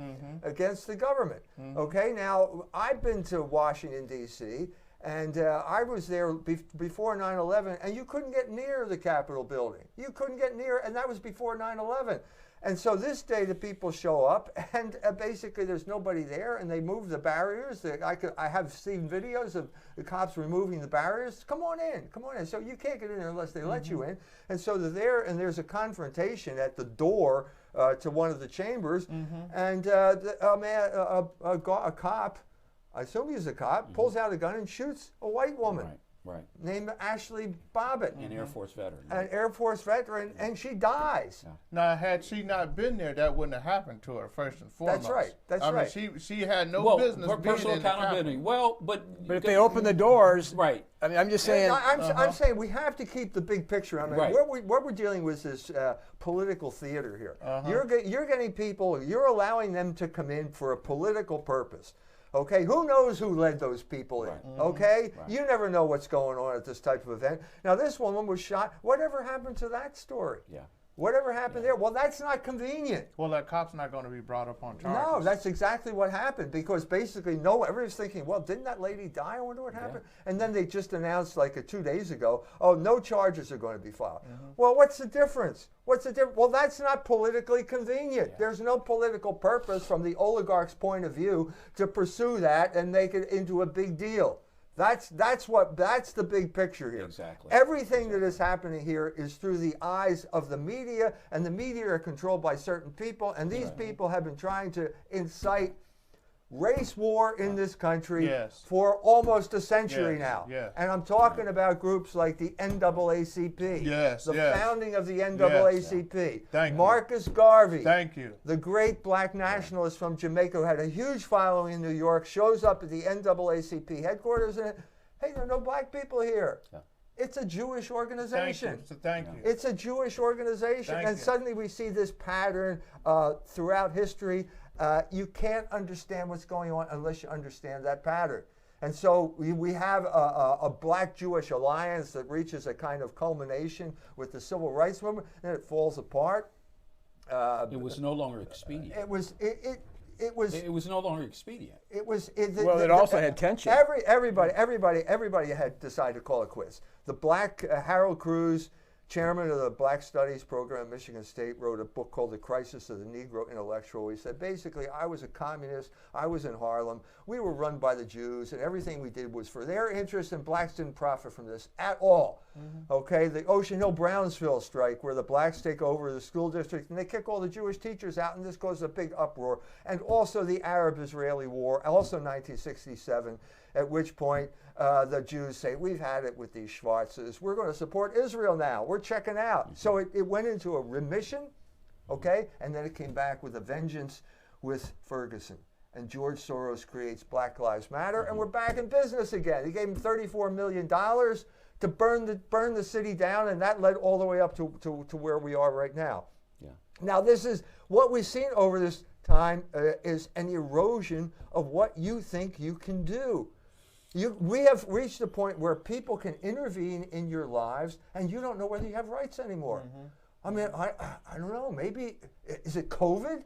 against the government. Okay, now, I've been to Washington, D.C., and I was there before 9/11, and you couldn't get near the Capitol building. You couldn't get near, and that was before 9/11. And so this day the people show up, and basically there's nobody there, and they move the barriers. I have seen videos of the cops removing the barriers. Come on in, come on in. So you can't get in there unless they let you in. And so they're there, and there's a confrontation at the door to one of the chambers, and a cop, I assume he's a cop, pulls out a gun and shoots a white woman. Right. Named Ashley Bobbitt, An Air Force veteran. an Air Force veteran, and she dies. Yeah. Now, had she not been there, that wouldn't have happened to her, first and foremost. That's right. That's I right. mean, she had no Well, business per- being personal in the accountability. Capitol. Well, but But if they open the doors, right. I mean, I'm just saying. I'm saying we have to keep the big picture. I mean, Right. what we're dealing with is political theater here. You're getting people, you're allowing them to come in for a political purpose. Okay, who knows who led those people in? Right. Okay, Right. you never know what's going on at this type of event. Now, this woman was shot. Whatever happened to that story? Yeah. Whatever happened there? Well, that's not convenient. Well, that cop's not going to be brought up on charges. No, that's exactly what happened, because basically everybody's thinking, well, didn't that lady die? I wonder what happened. And then they just announced 2 days ago, oh, no charges are going to be filed. Well, what's the difference? What's the difference? Well, that's not politically convenient. Yeah. There's no political purpose from the oligarch's point of view to pursue that and make it into a big deal. That's the big picture here. Exactly. Everything that is happening here is through the eyes of the media, and the media are controlled by certain people, and these people have been trying to incite race war in this country for almost a century now. Yes. And I'm talking about groups like the NAACP, the founding of the NAACP, Marcus Garvey, the great black nationalist from Jamaica who had a huge following in New York, shows up at the NAACP headquarters and, hey, there are no black people here. Yeah. It's a Jewish organization. Thank you. It's a Jewish organization. And suddenly we see this pattern throughout history. You can't understand what's going on unless you understand that pattern. And so we have a black-Jewish alliance that reaches a kind of culmination with the civil rights movement, then it falls apart. It was no longer expedient. It was no longer expedient. It also had tension. Everybody had decided to call it quits. The black Harold Cruz, chairman of the Black Studies program at Michigan State, wrote a book called The Crisis of the Negro Intellectual. He said, basically, I was a communist. I was in Harlem. We were run by the Jews, and everything we did was for their interest, and blacks didn't profit from this at all. Okay, the Ocean Hill-Brownsville strike, where the blacks take over the school district, and they kick all the Jewish teachers out, and this causes a big uproar. And also the Arab-Israeli War, also 1967, at which point the Jews say, we've had it with these Schwarzes. We're going to support Israel now. We're checking out. So it went into a remission, okay? And then it came back with a vengeance with Ferguson. And George Soros creates Black Lives Matter, and we're back in business again. He gave him $34 million to burn the city down, and that led all the way up to where we are right now. Yeah. Now, this is what we've seen over this time is an erosion of what you think you can do. We have reached a point where people can intervene in your lives, and you don't know whether you have rights anymore. I mean, I don't know. Maybe, is it COVID?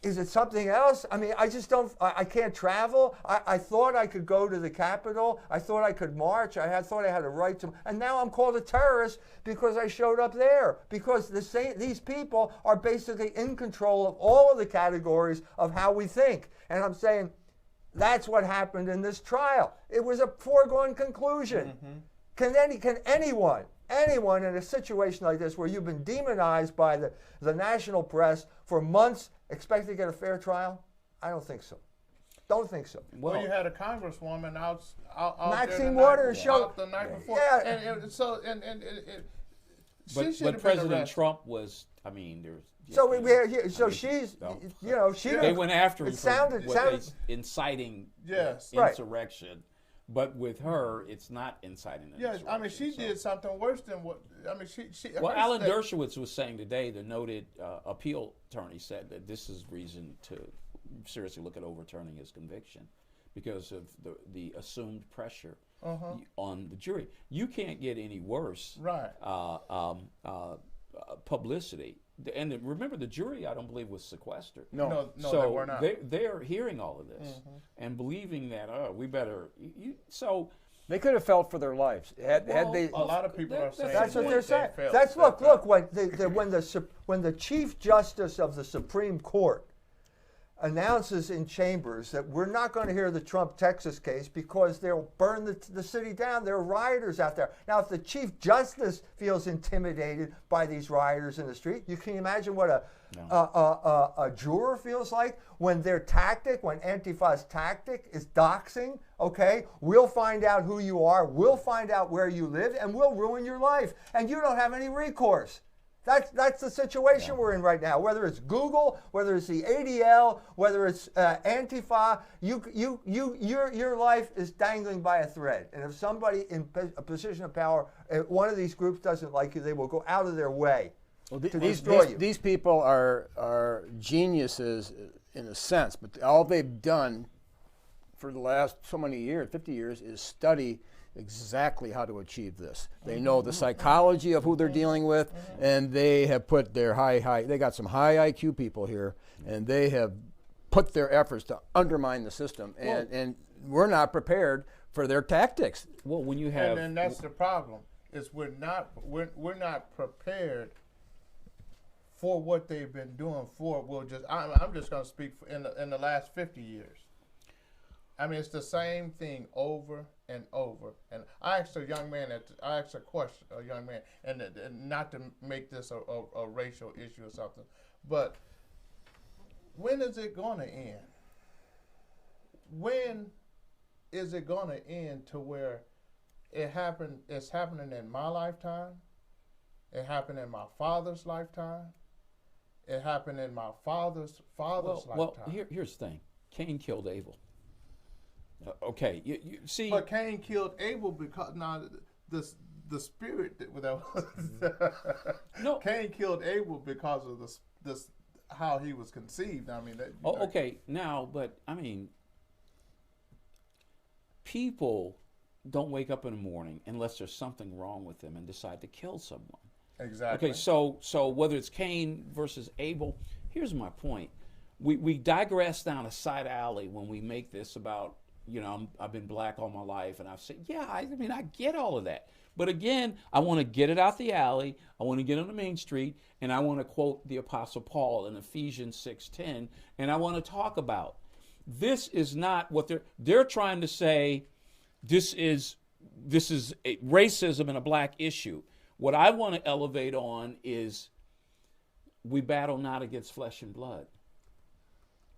Is it something else? I mean, I just don't, I can't travel. I thought I could go to the Capitol. I thought I could march. I thought I had a right to, and now I'm called a terrorist because I showed up there. Because these people are basically in control of all of the categories of how we think. And I'm saying, that's what happened in this trial. It was a foregone conclusion. Can anyone in a situation like this where you've been demonized by the national press for months expect to get a fair trial? I don't think so. Don't think so. Well, you had a congresswoman out Maxine Waters showed the night before. Yeah. And But President Trump was, I mean, there's, So you know, she's, no. you know, she. They went after him It for sounded inciting Yes. Right. insurrection, but with her, it's not inciting an Yes, insurrection. I mean, she so. did something worse than what, I mean, she Well, her Alan state- Dershowitz was saying today, the noted appeal attorney said that this is reason to seriously look at overturning his conviction because of the assumed pressure on the jury. You can't get any worse Right. publicity. And remember, the jury, I don't believe, was sequestered. No. No, So they were not. they're hearing all of this and believing that, we better. So They could have felt for their lives. Had they. A lot of people are saying That's what that they're they saying. felt- That's they look felt- when the Chief Justice of the Supreme Court announces in chambers that we're not going to hear the Trump Texas case because they'll burn the city down. There are rioters out there. Now, if the Chief Justice feels intimidated by these rioters in the street, you can imagine what a juror feels like when their tactic, when Antifa's tactic is doxing. Okay, we'll find out who you are, we'll find out where you live, and we'll ruin your life, and you don't have any recourse. That's the situation we're in right now. Whether it's Google, whether it's the ADL, whether it's Antifa, your life is dangling by a thread. And if somebody in a position of power, one of these groups doesn't like you, they will go out of their way to destroy you. These people are geniuses in a sense, but all they've done for the last so many years, 50 years, is study exactly how to achieve this. They know the psychology of who they're dealing with, and they have put their they got some high IQ people here, and they have put their efforts to undermine the system, and we're not prepared for their tactics. well, when you have And that's the problem, is we're not prepared for what they've been doing for, I'm just going to speak for in the last 50 years. I mean, it's the same thing over and over. And I asked a young man, a young man, and not to make this a racial issue or something, but when is it going to end? When is it going to end to where it's happening in my lifetime, it happened in my father's lifetime, it happened in my father's lifetime. well, here's the thing: Cain killed Abel. Okay, you see. But Cain killed Abel because the spirit No. Cain killed Abel because of this how he was conceived. I mean, Okay, now, but I mean, people don't wake up in the morning unless there's something wrong with them and decide to kill someone. exactly. Okay, so whether it's Cain versus Abel, here's my point: we digress down a side alley when we make this about. I've been black all my life, and I've said, I mean, I get all of that. But again, I want to get it out the alley. I want to get on the main street, and I want to quote the Apostle Paul in Ephesians 6:10, and I want to talk about this is not what they're trying to say. This is a racism and a black issue. What I want to elevate on is we battle not against flesh and blood,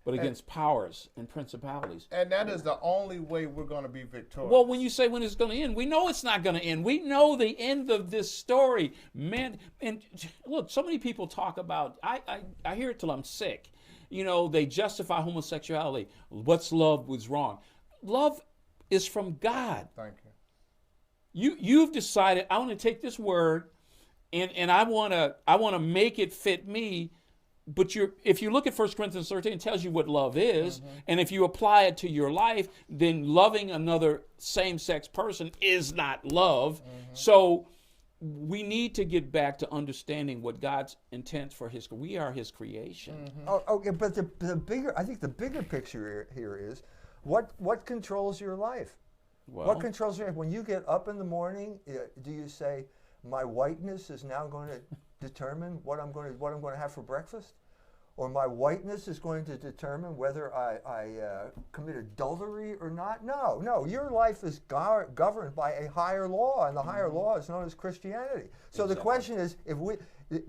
but against powers and principalities. And that is the only way we're going to be victorious. Well, when you say when it's going to end, we know it's not going to end. We know the end of this story, man. And look, so many people talk about. I hear it till I'm sick. They justify homosexuality. What's love was wrong. Love is from God. Thank you. You've decided I want to take this word, and I want to make it fit me. But if you look at 1 Corinthians 13, it tells you what love is. And if you apply it to your life, then loving another same-sex person is not love. So we need to get back to understanding what God's intent for we are his creation. Okay, but I think the bigger picture here is what controls your life? Well, What controls your life? When you get up in the morning, do you say, my whiteness is now going to determine what I'm going to have for breakfast, or my whiteness is going to determine whether I commit adultery or not? No. Your life is governed by a higher law, and the higher law is known as Christianity. So the question is,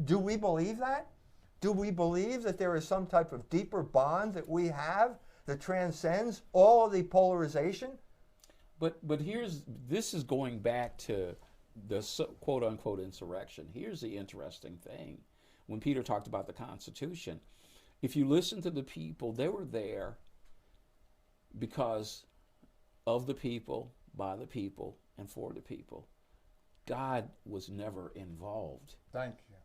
do we believe that? Do we believe that there is some type of deeper bond that we have that transcends all of the polarization? But this is going back to the quote unquote insurrection. Here's the interesting thing. when Peter talked about the Constitution, if you listen to the people, they were there because of the people, by the people, and for the people. God was never involved. Thank you.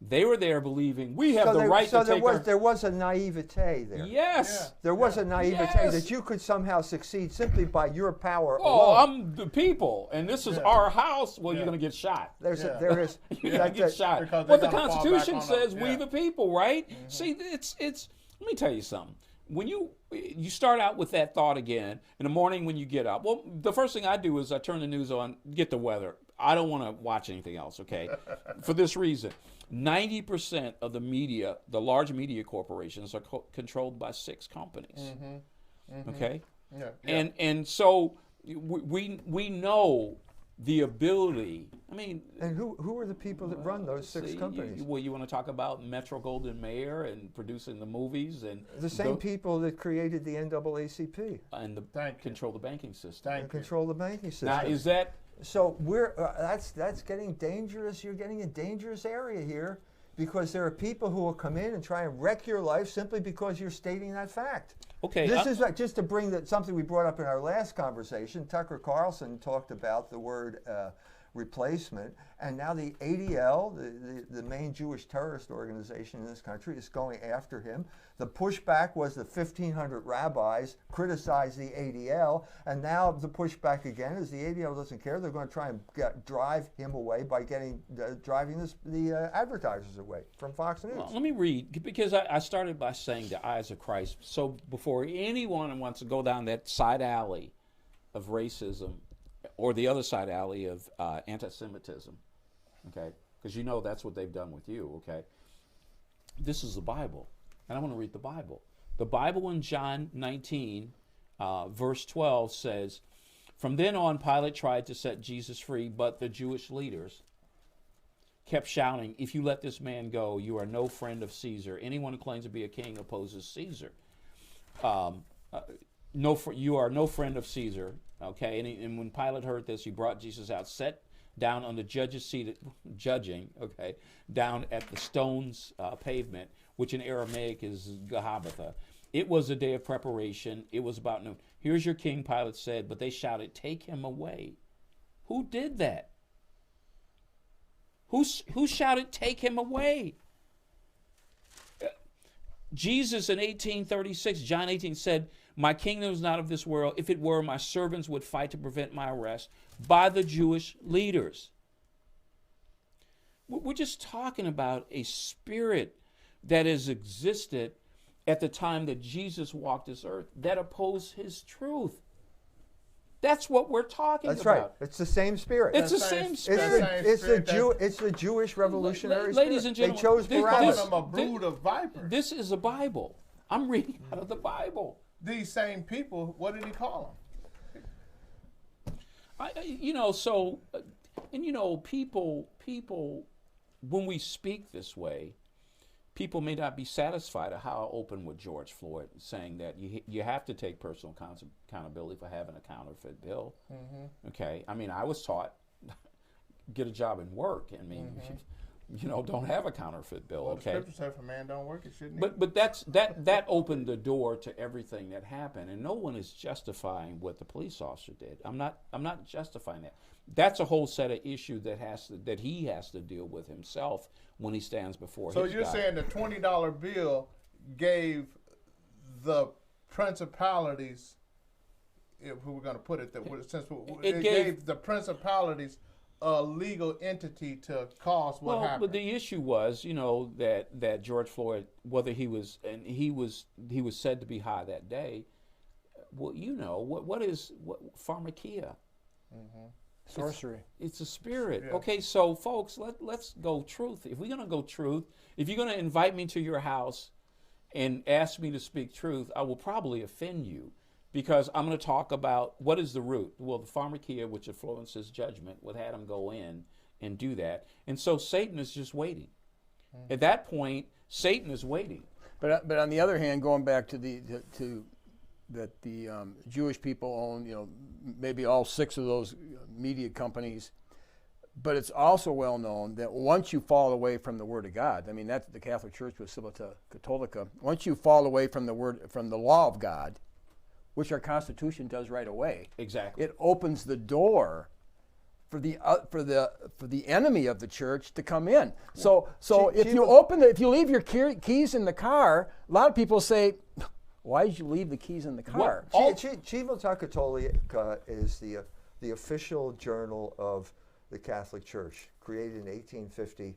They were there believing we have the right to take our... there was a naivete there. Yes. There was a naivete Yes. that you could somehow succeed simply by your power Oh, alone. I'm the people, and this is our house. Well, you're going to get shot. There is You're going to get shot. Because Well, they're the gonna fall Constitution back on says them. we Yeah. the people, right? See, it's. Let me tell you something. When you start out with that thought again in the morning when you get up, well, the first thing I do is I turn the news on, get the weather. I don't want to watch anything else, okay? For this reason, 90% of the media, the large media corporations, are controlled by 6 companies, okay? Yeah. And so we know the ability. I mean, And who are the people that run those 6 companies? Well, you want to talk about Metro Goldwyn Mayer and producing the movies and The same people that created the NAACP and control the banking system. and control the banking system. Now, is that So that's getting dangerous. You're getting a dangerous area here because there are people who will come in and try and wreck your life simply because you're stating that fact. okay? This is just to bring something we brought up in our last conversation. Tucker Carlson talked about the word replacement, and now the ADL, the main Jewish terrorist organization in this country, is going after him. The pushback was the 1,500 rabbis criticized the ADL, and now the pushback again is the ADL doesn't care. They're going to try and drive him away by driving the advertisers away from Fox News. Well, let me read, because I started by saying the eyes of Christ. So before anyone wants to go down that side alley of racism or the other side alley of anti-Semitism, okay, because you know that's what they've done with you, okay, this is the Bible, and I want to read the Bible. The Bible in John 19, verse 12 says, "From then on, Pilate tried to set Jesus free, but the Jewish leaders kept shouting, 'If you let this man go, you are no friend of Caesar. Anyone who claims to be a king opposes Caesar. You are no friend of Caesar.'" Okay, and when Pilate heard this, he brought Jesus out, sat down on the judge's seat, judging, okay, down at the stone's pavement, which in Aramaic is Gahabatha. It was a day of preparation. It was about noon. "Here's your king," Pilate said, but they shouted, "Take him away." Who did that? Who shouted, "Take him away"? Jesus in 1836, John 18 said, "My kingdom is not of this world. If it were, my servants would fight to prevent my arrest by the Jewish leaders." We're just talking about a spirit that has existed at the time that Jesus walked this earth that opposed his truth. That's what we're talking That's about. right. It's the same spirit. It's the same spirit. It's the Jewish revolutionary Ladies spirit. and gentlemen, they chose this- Barabbas. Calling them a brood of vipers. This is the Bible. I'm reading out of the Bible. These same people, what did he call them? People, when we speak this way, people may not be satisfied at how open with George Floyd, saying that you have to take personal accountability for having a counterfeit bill. Okay, I mean, I was taught, get a job and work. I mean, don't have a counterfeit bill. Well, Okay, the scripture said if a man don't work, it shouldn't eat. but that opened the door to everything that happened, and no one is justifying what the police officer did. I'm not justifying that. That's a whole set of issues that he has to deal with himself when he stands before So his you're God. saying the $20 bill gave the principalities, if we were going to put it that way, since it gave the principalities a legal entity to cause what happened. But the issue was, that George Floyd, whether he was said to be high that day. Well, what is pharmakia? Sorcery. It's a spirit. Yeah. Okay, so folks, let's go truth. If we're going to go truth, if you're going to invite me to your house and ask me to speak truth, I will probably offend you, because I'm going to talk about what is the root. Well, the pharmakia, which influences judgment, would have him go in and do that. And so Satan is just waiting. At that point, Satan is waiting. But on the other hand, going back to the Jewish people own, maybe all 6 of those media companies. But it's also well known that once you fall away from the Word of God, I mean, that's the Catholic Church with Civilta Catholica. Once you fall away from the law of God, which our Constitution does right away, Exactly. it opens the door for the enemy of the church to come in. So if you leave your keys in the car, a lot of people say, why did you leave the keys in the car? Civilta Catholica is the official journal of the Catholic Church, created in 1850.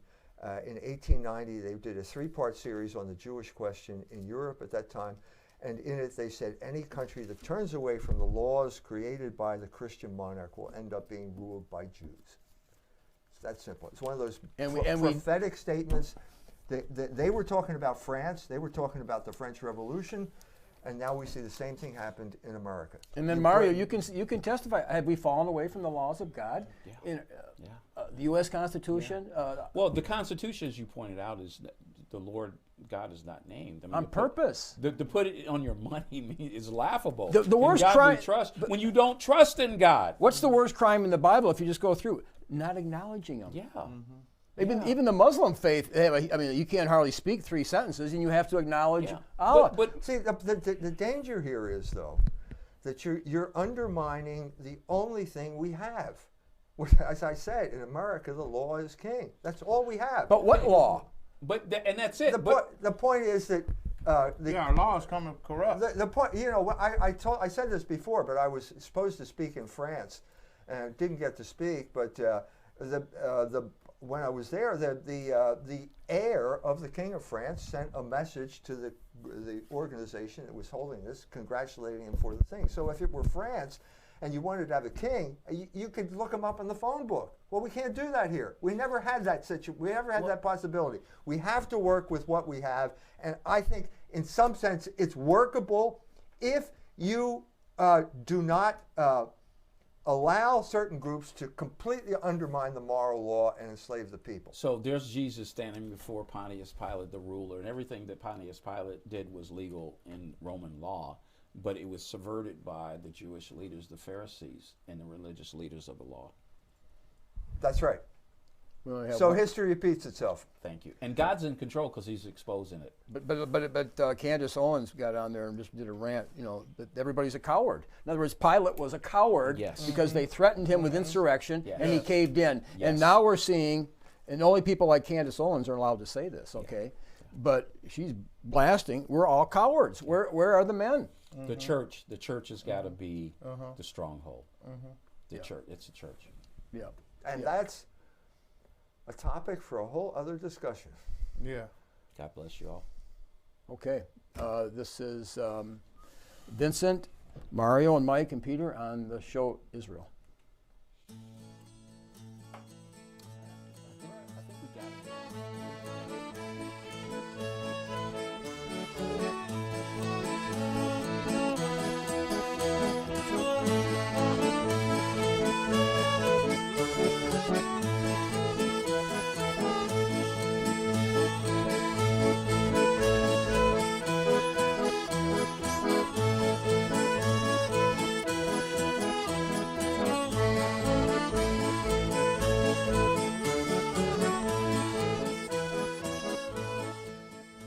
In 1890, they did a 3-part series on the Jewish question in Europe at that time. And in it, they said any country that turns away from the laws created by the Christian monarch will end up being ruled by Jews. It's that simple. It's one of those prophetic statements. They were talking about France. They were talking about the French Revolution. And now we see the same thing happened in America. And then, Mario, you can testify. Have we fallen away from the laws of God? Yeah. In the U.S. Constitution? Yeah. Well, the Constitution, as you pointed out, is the Lord God is not named. I mean, on purpose. To put it on your money is laughable. The worst crime crime when you don't trust in God. What's the worst crime in the Bible if you just go through? Not acknowledging Him. Yeah. Mm-hmm. Even the Muslim faith, I mean, you can't hardly speak 3 sentences, and you have to acknowledge Allah. But see, the danger here is, though, that you're undermining the only thing we have. As I said, in America, the law is king. That's all we have. But what law? And that's it. The point is that our law is coming corrupt. The point, I said this before, but I was supposed to speak in France, and didn't get to speak. But when I was there, the heir of the King of France sent a message to the organization that was holding this, congratulating him for the thing. So if it were France, and you wanted to have a king, you could look him up in the phone book. Well, we can't do that here. We never had that situation. We never had that possibility. We have to work with what we have, and I think, in some sense, it's workable if you do not allow certain groups to completely undermine the moral law and enslave the people. So there's Jesus standing before Pontius Pilate, the ruler, and everything that Pontius Pilate did was legal in Roman law. But it was subverted by the Jewish leaders, the Pharisees, and the religious leaders of the law. That's right. So history repeats itself. Thank you. And God's in control because He's exposing it. But Candace Owens got on there and just did a rant, that everybody's a coward. In other words, Pilate was a coward because they threatened him with insurrection, and he caved in. Yes. And now we're seeing, and only people like Candace Owens are allowed to say this, okay? Yeah. But she's blasting, we're all cowards. Where are the men? The church has got to be the stronghold. The church, it's a church. Yeah. And that's a topic for a whole other discussion. Yeah. God bless you all. Okay. This is Vincent, Mario, and Mike, and Peter on the show Israel.